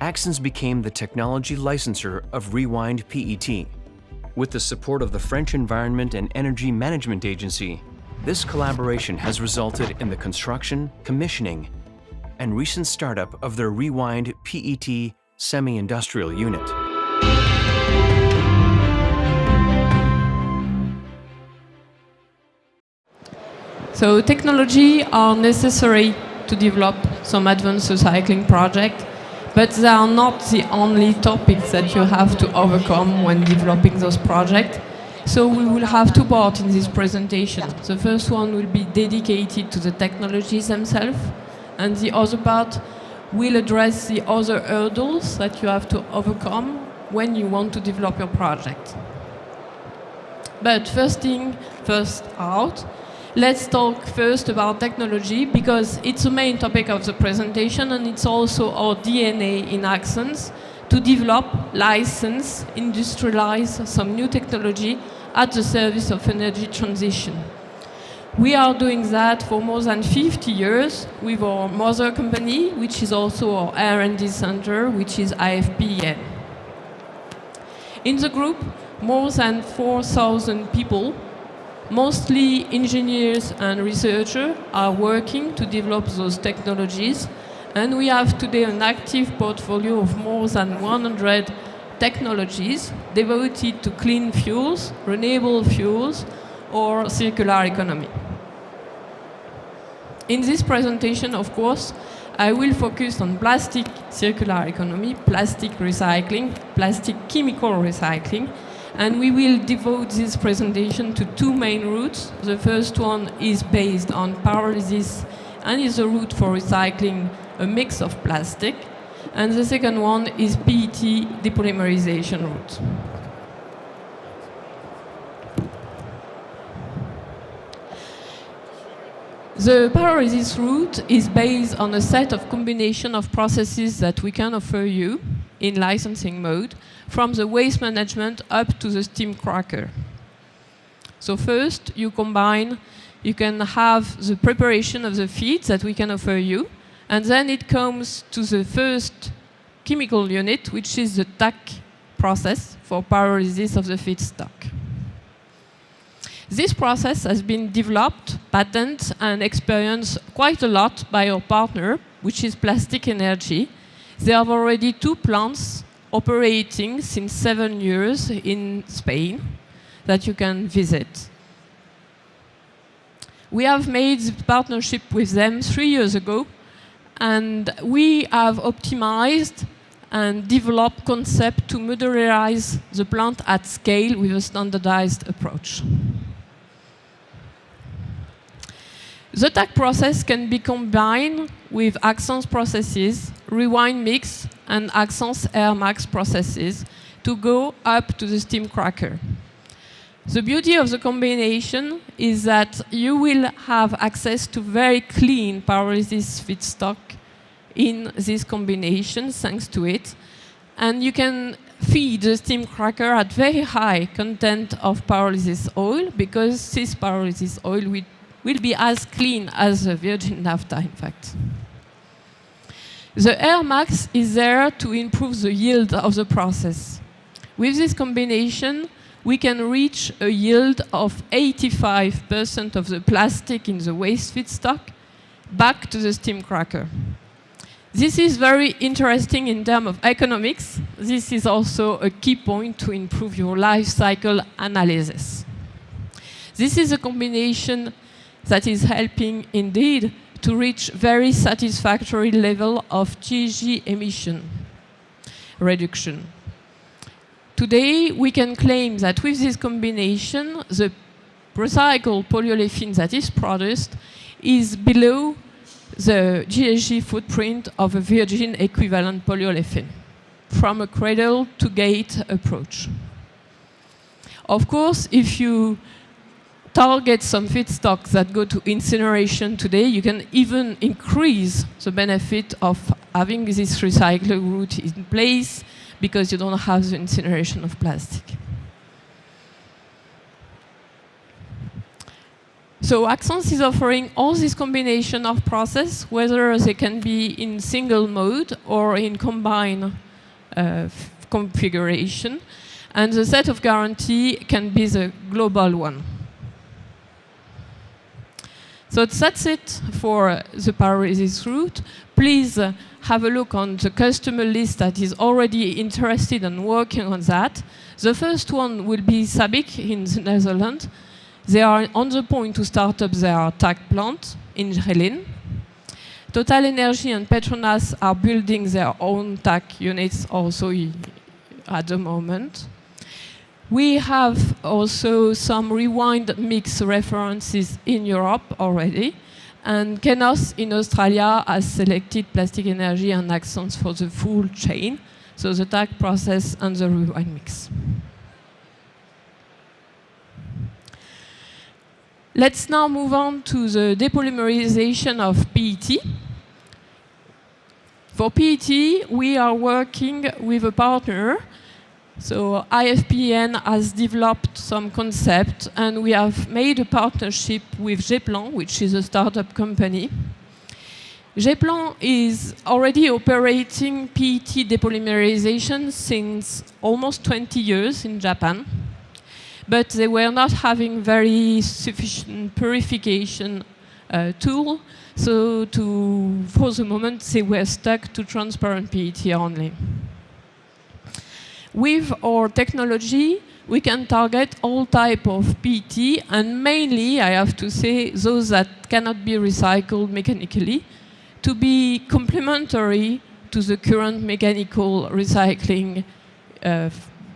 Axens became the technology licensor of Rewind PET. With the support of the French Environment and Energy Management Agency, this collaboration has resulted in the construction, commissioning, and recent startup of their Rewind PET semi-industrial unit. So technology are necessary to develop some advanced recycling project, but they are not the only topics that you have to overcome when developing those projects. So we will have two parts in this presentation. The first one will be dedicated to the technologies themselves, and the other part will address the other hurdles that you have to overcome when you want to develop your project. But first thing first out, let's talk first about technology, because it's the main topic of the presentation and it's also our DNA in Axens to develop, license, industrialize some new technology at the service of energy transition. We are doing that for more than 50 years with our mother company, which is also our R&D center, which is AFPEN. In the group, more than 4,000 people, mostly engineers and researchers, are working to develop those technologies, and we have today an active portfolio of more than 100 technologies devoted to clean fuels, renewable fuels, or circular economy. In this presentation, of course, I will focus on plastic circular economy, plastic recycling, plastic chemical recycling, and we will devote this presentation to two main routes. The first one is based on pyrolysis and is a route for recycling a mix of plastic, and the second one is PET depolymerization route. The pyrolysis route is based on a set of combination of processes that we can offer you in licensing mode, from the waste management up to the steam cracker. So first, you can have the preparation of the feeds that we can offer you, and then it comes to the first chemical unit, which is the TAC process for pyrolysis of the feedstock. This process has been developed, patented, and experienced quite a lot by our partner, which is Plastic Energy. They have already 2 plants operating since 7 years in Spain that you can visit. We have made the partnership with them 3 years ago, and we have optimized and developed concept to modularize the plant at scale with a standardized approach. The TAC process can be combined with Axens processes, Rewind Mix, and Axens Air Max processes to go up to the steam cracker. The beauty of the combination is that you will have access to very clean pyrolysis feedstock in this combination, thanks to it. And you can feed the steam cracker at very high content of pyrolysis oil, because this pyrolysis oil will be as clean as the virgin naphtha, in fact. The Air Max is there to improve the yield of the process. With this combination, we can reach a yield of 85% of the plastic in the waste feedstock back to the steam cracker. This is very interesting in terms of economics. This is also a key point to improve your life cycle analysis. This is a combination that is helping indeed to reach very satisfactory level of GHG emission reduction. Today, we can claim that with this combination, the recycled polyolefin that is produced is below the GHG footprint of a virgin equivalent polyolefin from a cradle to gate approach. Of course, if you target some feedstocks that go to incineration today, you can even increase the benefit of having this recycling route in place, because you don't have the incineration of plastic. So Axens is offering all this combination of process, whether they can be in single mode or in combined configuration. And the set of guarantee can be the global one. So that's it for the pyrolysis route. Please have a look on the customer list that is already interested and working on that. The first one will be Sabic in the Netherlands. They are on the point to start up their TAC plant in Geleen. Total Energy and Petronas are building their own TAC units also at the moment. We have also some rewind mix references in Europe already. And Kenos in Australia has selected Plastic Energy and Axens for the full chain, so the TAC process and the rewind mix. Let's now move on to the depolymerization of PET. For PET, we are working with a partner. So IFPN has developed some concept, and we have made a partnership with Geplan, which is a startup company. Geplan is already operating PET depolymerization since almost 20 years in Japan, but they were not having very sufficient purification tool, so for the moment they were stuck to transparent PET only. With our technology, we can target all type of PET, and mainly, I have to say, those that cannot be recycled mechanically, to be complementary to the current mechanical recycling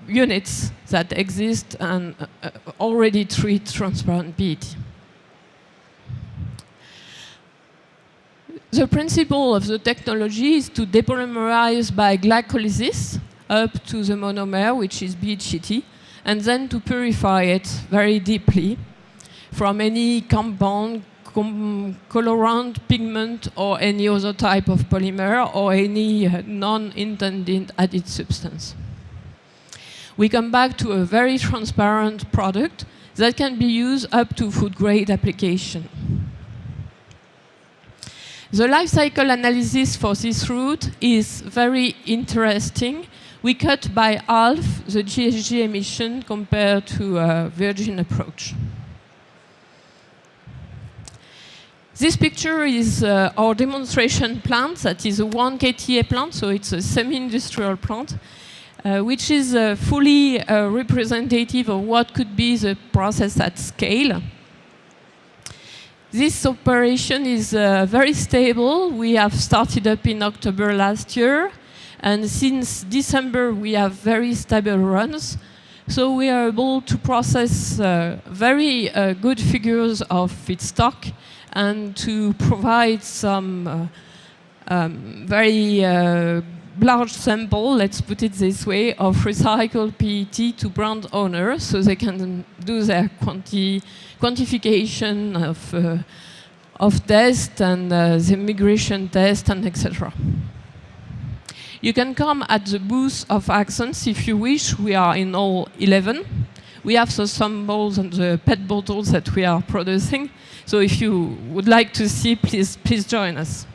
units that exist and already treat transparent PET. The principle of the technology is to depolymerize by glycolysis up to the monomer, which is BHT, and then to purify it very deeply from any compound, colorant, pigment, or any other type of polymer, or any non-intended added substance. We come back to a very transparent product that can be used up to food-grade application. The life cycle analysis for this route is very interesting. We cut by half the GHG emission compared to a virgin approach. This picture is our demonstration plant. That is a 1 KTA plant, so it's a semi-industrial plant, which is fully representative of what could be the process at scale. This operation is very stable. We have started up in October last year. And since December, we have very stable runs. So we are able to process very good figures of feedstock and to provide some very large sample, let's put it this way, of recycled PET to brand owners so they can do their quantification of test and the migration test and etc. You can come at the booth of Axens if you wish. We are in all 11. We have the samples and the PET bottles that we are producing. So if you would like to see, please join us.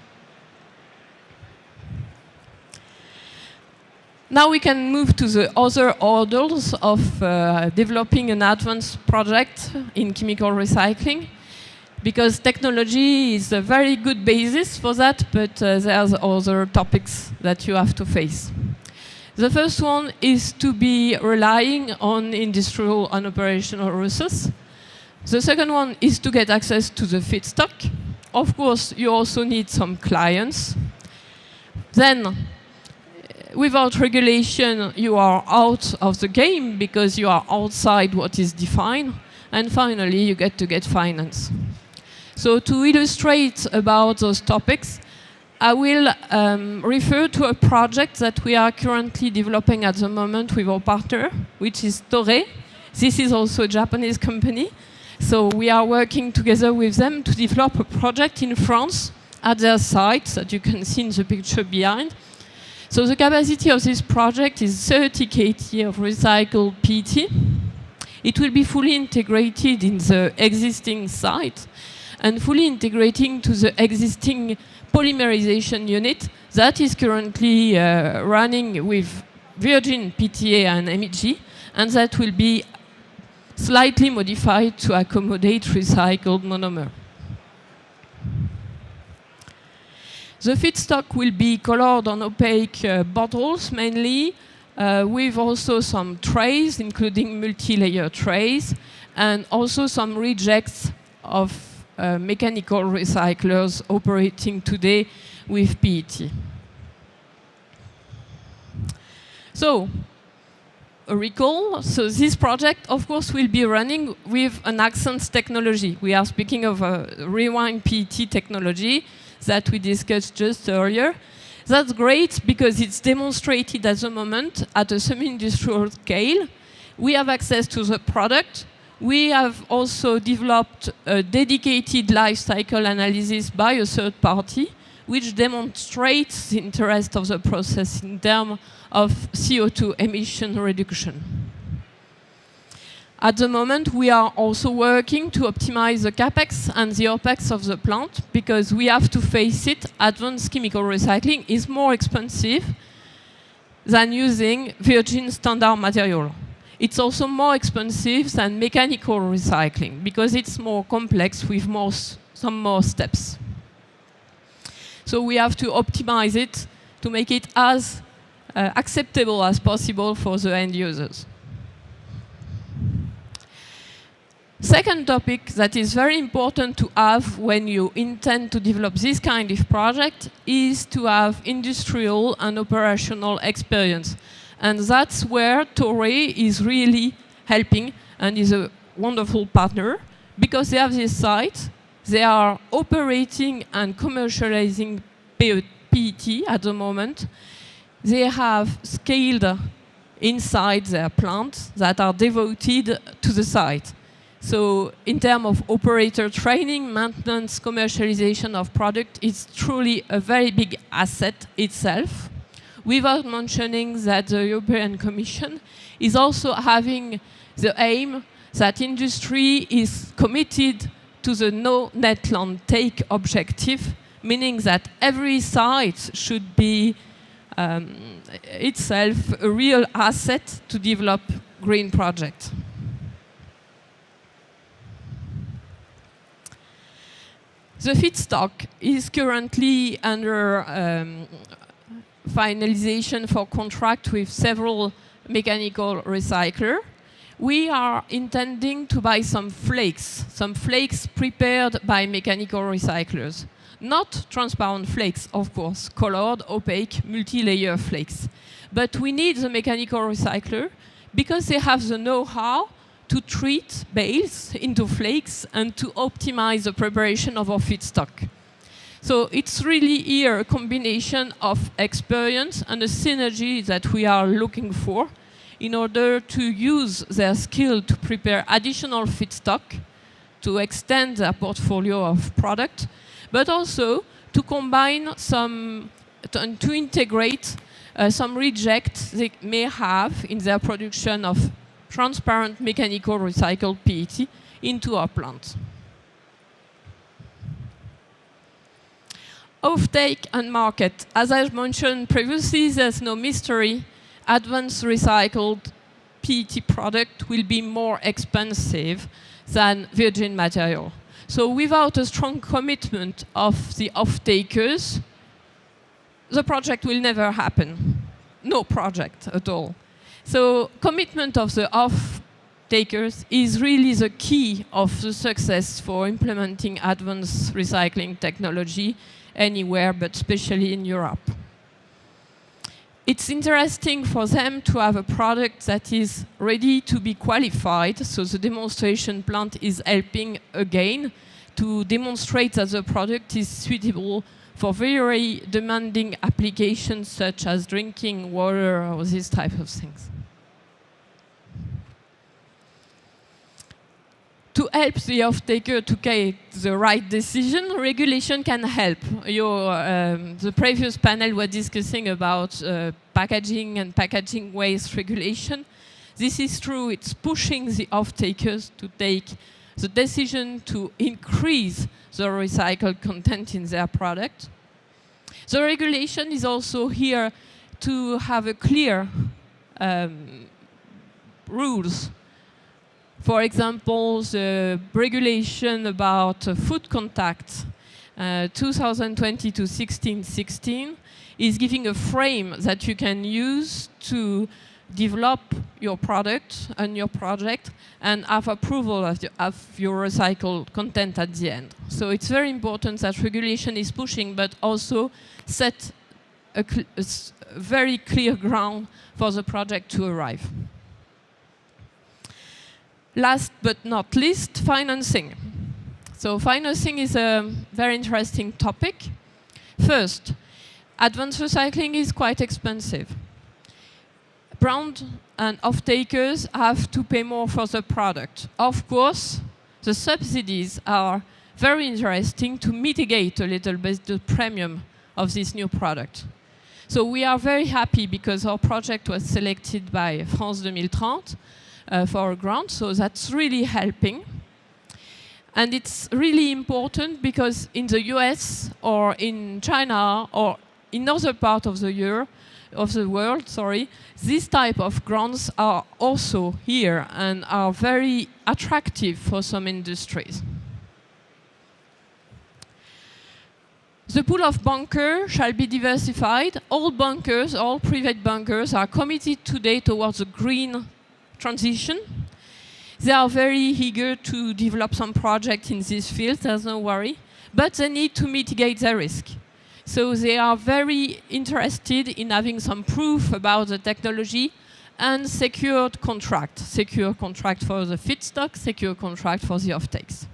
Now we can move to the other orders of developing an advanced project in chemical recycling, because technology is a very good basis for that, but there's other topics that you have to face. The first one is to be relying on industrial and operational resources. The second one is to get access to the feedstock. Of course, you also need some clients. Then, without regulation, you are out of the game because you are outside what is defined. And finally, you get to get finance. So to illustrate about those topics, I will refer to a project that we are currently developing at the moment with our partner, which is Toray. This is also a Japanese company. So we are working together with them to develop a project in France at their site that you can see in the picture behind. So the capacity of this project is 30 KT of recycled PET. It will be fully integrated in the existing site and fully integrating to the existing polymerization unit that is currently running with virgin PTA and MEG, and that will be slightly modified to accommodate recycled monomer. The feedstock will be colored on opaque bottles mainly, with also some trays, including multi-layer trays, and also some rejects of mechanical recyclers operating today with PET. So, a recall. So this project, of course, will be running with an Axens technology. We are speaking of a rewind PET technology that we discussed just earlier. That's great because it's demonstrated at the moment at a semi-industrial scale. We have access to the product. We have also developed a dedicated life cycle analysis by a third party, which demonstrates the interest of the process in terms of CO2 emission reduction. At the moment, we are also working to optimize the CapEx and the OpEx of the plant because we have to face it, advanced chemical recycling is more expensive than using virgin standard material. It's also more expensive than mechanical recycling because it's more complex with some more steps. So we have to optimize it to make it as acceptable as possible for the end users. Second topic that is very important to have when you intend to develop this kind of project is to have industrial and operational experience. And that's where Toray is really helping and is a wonderful partner because they have this site, they are operating and commercializing PET at the moment. They have scaled inside their plants that are devoted to the site. So in terms of operator training, maintenance, commercialization of product, it's truly a very big asset itself. Without mentioning that the European Commission is also having the aim that industry is committed to the no net land take objective, meaning that every site should be itself a real asset to develop green projects. The feedstock is currently under finalization for contract with several mechanical recyclers. We are intending to buy some flakes prepared by mechanical recyclers. Not transparent flakes, of course, colored, opaque, multi-layer flakes. But we need the mechanical recycler because they have the know-how to treat bales into flakes and to optimize the preparation of our feedstock. So it's really here a combination of experience and a synergy that we are looking for in order to use their skill to prepare additional feedstock, to extend their portfolio of product, but also to combine and to integrate some rejects they may have in their production of transparent mechanical recycled PET into our plant. Offtake and market. As I mentioned previously, there's no mystery. Advanced recycled PET product will be more expensive than virgin material. So without a strong commitment of the off-takers, the project will never happen. No project at all. So commitment of the off-takers is really the key of the success for implementing advanced recycling technology anywhere, but especially in Europe. It's interesting for them to have a product that is ready to be qualified, so the demonstration plant is helping again to demonstrate that the product is suitable for very demanding applications such as drinking water or these type of things. To help the off-taker to take the right decision, regulation can help. The previous panel was discussing about packaging and packaging waste regulation. This is true, it's pushing the off-takers to take the decision to increase the recycled content in their product. The regulation is also here to have a clear rules. For example, the regulation about food contact, 2020-16 is giving a frame that you can use to develop your product and your project and have approval of your recycled content at the end. So it's very important that regulation is pushing, but also set a very clear ground for the project to arrive. Last but not least, financing. So financing is a very interesting topic. First, advanced recycling is quite expensive. Brand and off-takers have to pay more for the product. Of course, the subsidies are very interesting to mitigate a little bit the premium of this new product. So we are very happy because our project was selected by France 2030 for a grant, so that's really helping. And it's really important because in the US or in China or in other parts of the world, this type of grants are also here and are very attractive for some industries. The pool of bankers shall be diversified. All bankers, all private bankers are committed today towards a green transition. They are very eager to develop some projects in this field, there's no worry, but they need to mitigate their risk. So they are very interested in having some proof about the technology and secure contract for the feedstock, secure contract for the offtakes.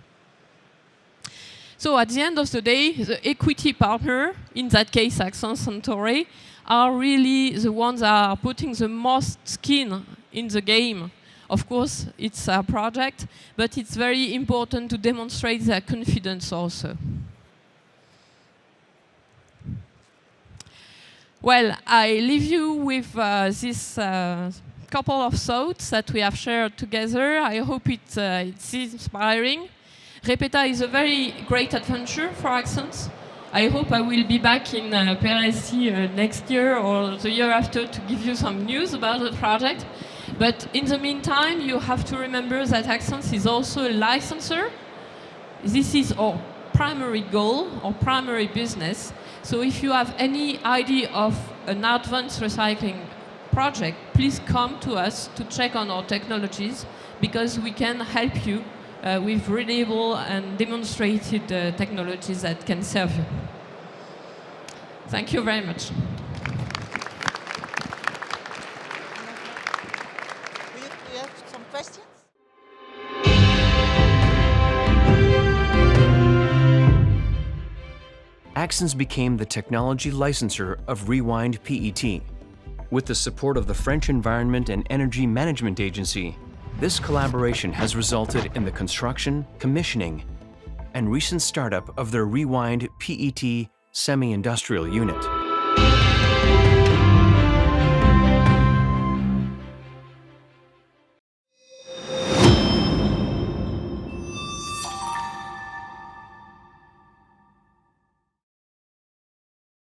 So at the end of the day, the equity partner, in that case Axens and Torre, are really the ones that are putting the most skin in the game. Of course, it's a project, but it's very important to demonstrate their confidence also. Well, I leave you with this couple of thoughts that we have shared together. I hope it's inspiring. Repeta is a very great adventure for Axens. I hope I will be back in Peresi next year or the year after to give you some news about the project. But in the meantime, you have to remember that Axens is also a licensor. This is our primary goal, our primary business. So if you have any idea of an advanced recycling project, please come to us to check on our technologies because we can help you with reliable and demonstrated technologies that can serve you. Thank you very much. Do you have some questions? Axens became the technology licensor of Rewind PET. With the support of the French Environment and Energy Management Agency, this collaboration has resulted in the construction, commissioning, and recent startup of their Rewind PET semi-industrial unit.